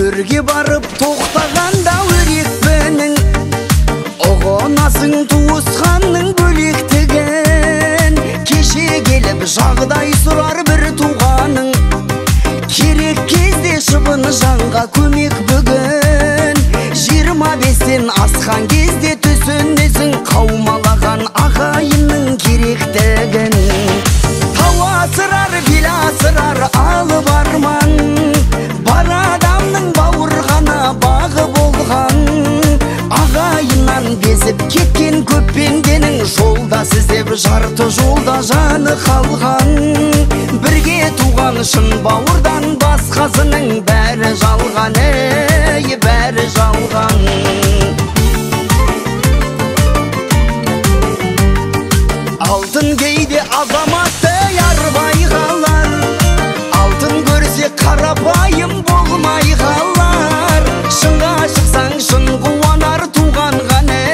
төрге барып тоқтағанда өрекпенің ұғынасың туысқанның бөлектігін. Кеше келіп жағдай сұрар бір туғаның, керек кезде шыбын жанға көмек бүгін. 25-тен асқан кезде түсінесің қаумалаған ағайынның керектігін. Тау асырар, бел асырар алып арман, бар адамның бауырғана бағы болған. Ағайыннан безіп кеткен көп пенденің жолда сіздеп жарты жолда жаны қалған. Бірге туған шын бауырдан басқасының бәрі жалған, бәрі жалған. Алтын кейде азаматты ярбай қалар, алтын көрсе қарапайым болмай қалар. Шынға шықсаң шын қуанар туған ғаны,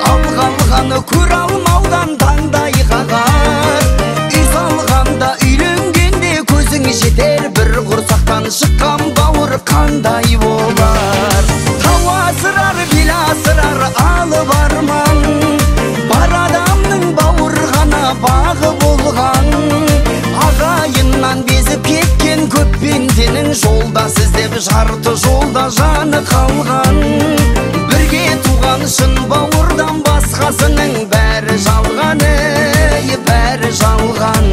алғаны көр алмаудан таңдай қағар. Үй салғанда үйленгенде көзің жетер, бір құрсақтан шыққан бауыр қандай болар. Тау асырар, бел асырар алып арман, бар адамның бауырғана бағы болған. Ағайыннан безіп кеткен көп пенденің жолда сіздеп жарты жолда жаны қалған. Бірге туған шын бауырдан басқасының бәрі жалған, бәрі жалған.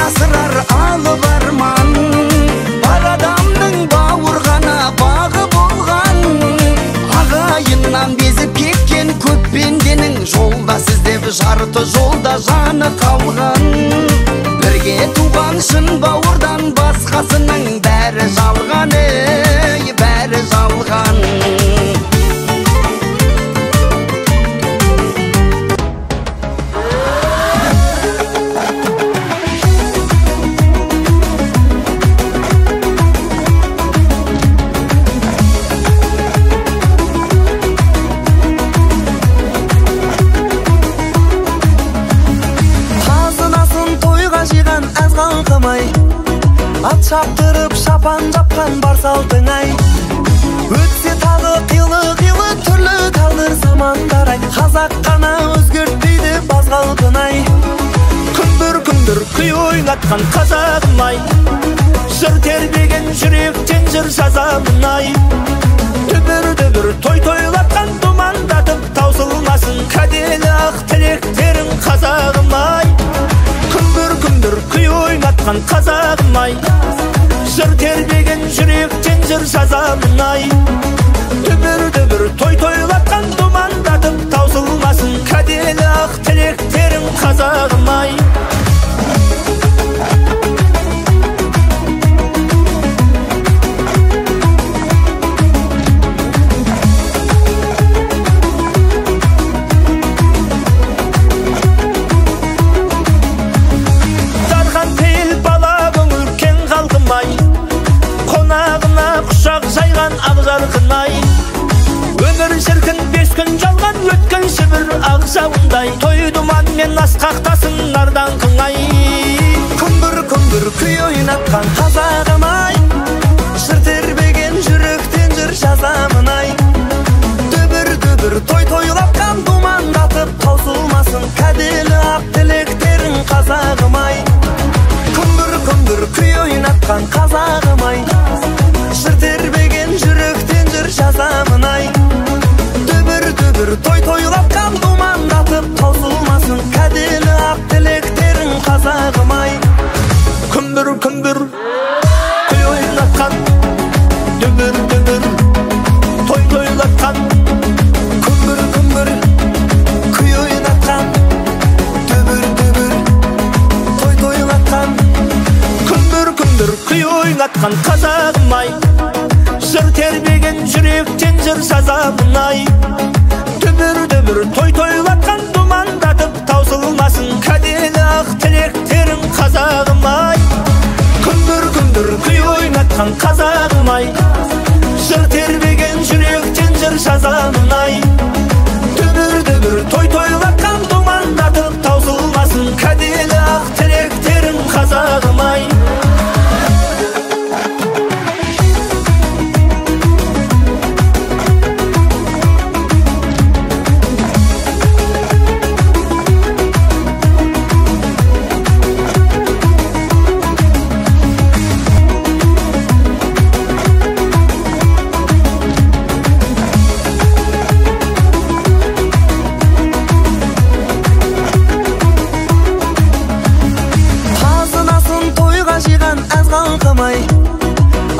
Асырар алып арман, бар адамның бауырғана бағы болған. Ағайыннан безіп кеткен көп пенденің жолда сіздеп жарты жолда жаны қалған. Бірге туған шын бауырдан басқасының бәрі жалған, бәрі жалған. Ат шаптырып шапан жапқан бар салтыңай, өтсе тағы қилы-қилы түрлі тағдыр замандар-ай. Қазақ қана өзгертпейді баз қалпын-ай. Күндір күй ойнатқан қазағым-ай, жыр тербеген жүректен жыр жазамын-ай. Дүбір той-тойлатқан думандатып таусылмасын кәделі ақ тілектерің қазағым-ай. Күндір күй ойнатқан қазағым-ай, жыр тербеген жүректен жыр жазамын-ай. Дүбір той-тойлатқан думандатып таусылмасын кәделі ақ тілектерің қазағым-ай. Қонағына құшақ жайған ақ жарқын-ай, өмір шіркін 5 күн жалған өткен шібір ақ жауындай. Той думанмен асқақтасын нардан қыңай. Күндір күй ойнатқан қазағым-ай, жыр тербеген жүректен жыр жазамын-ай. Дүбір той-тойлатқан думандатып таусылмасын кәделі ақ тілектерің қазағым-ай. Күндір күй ойнатқан қазағым-ай, жыр тербеген жүректен жыр жазамын-ай. Дүбір той-тойлатқан думандатып таусылмасын кәделі ақ тілектерің қазағым-ай. Күндір күй ойнатқан, дүбір той-тойлатқан. Күндір күй ойнатқан, дүбір той-тойлатқан. Күндір күй ойнатқан қазағым-ай, жыр тербеген жүректен жыр жазамын-ай. Дүбір той-тойлатқан думандатып atқан қазағым ай, жыр тербеген жүректен жыр жазамын ай. Дүбір-дүбір той-тойлатқан думандатып таусылмасын кәделі ақ тілектерім қазағым ай.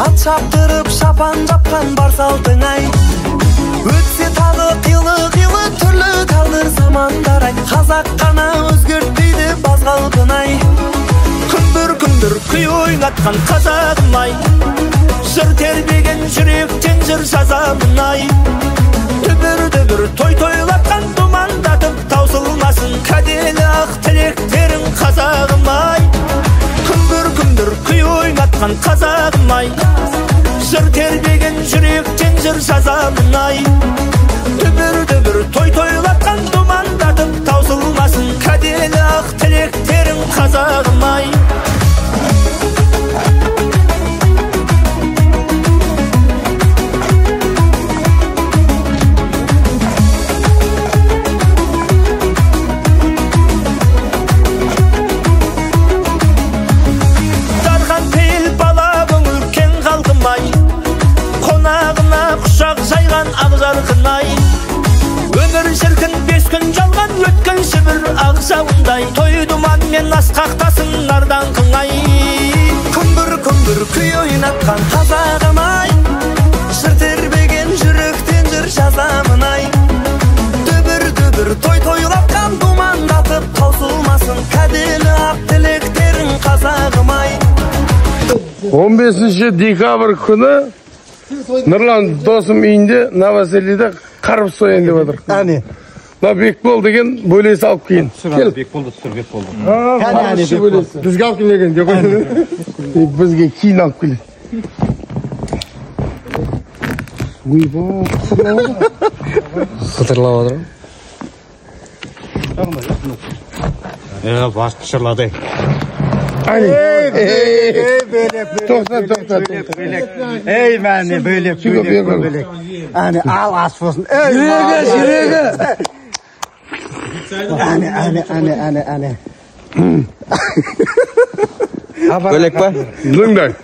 Ат шаптырып шапан жапқан бар салтың ай, өтсе тағы қилы-қилы түрлі тағдыр замандар ай, қазақ қана өзгертпейді баз қалпын ай. Күмбір-күмбір күй ойнатқан қазағым ай, жыр тербеген жүректен жыр жазамын ай. Дүбір-дүбір той-тойлатқан думандатып таусылмасын кәделі ақ тілектерің қазағым ай. Күмбір-күмбір күй ойнатқан қазағым ай, жыр тербеген жүректен жыр жазамын ай. Дүбір-дүбір той-тойлатқан думандатып таусылмасын кәделі ақ тілектерің қазағым ай. Өмір шіркін 5 күн жалған өткен шібір ақ жауындай, той думанмен асқақтасын нардан қыңай. Күмбір-күмбір күй ойнатқан қазағым ай, жыр тербеген жүректен жыр жазамын ай. Дүбір-дүбір той-тойлатқан думандатып таусылмасын кәделі ақ тілектерің қазағым ай. 15 декабрь күні Нұрлан досым үйінде Новоселиде қарбыз сояйын деп отыр. Әне. Мына Бекбол деген бөлесі алып кейін. Бекболды түсір, Бекболды. Әне бөлесі. Бізге алып келмеген жоқ. Бізге кейін алып келеді. Қытырлап отыр. Башты шырлады. Тоқта. Ей, мәне, бөлек. Әне, ал ас болсын. Жүрегі. Әне. Бөлек па? Дүңдәк.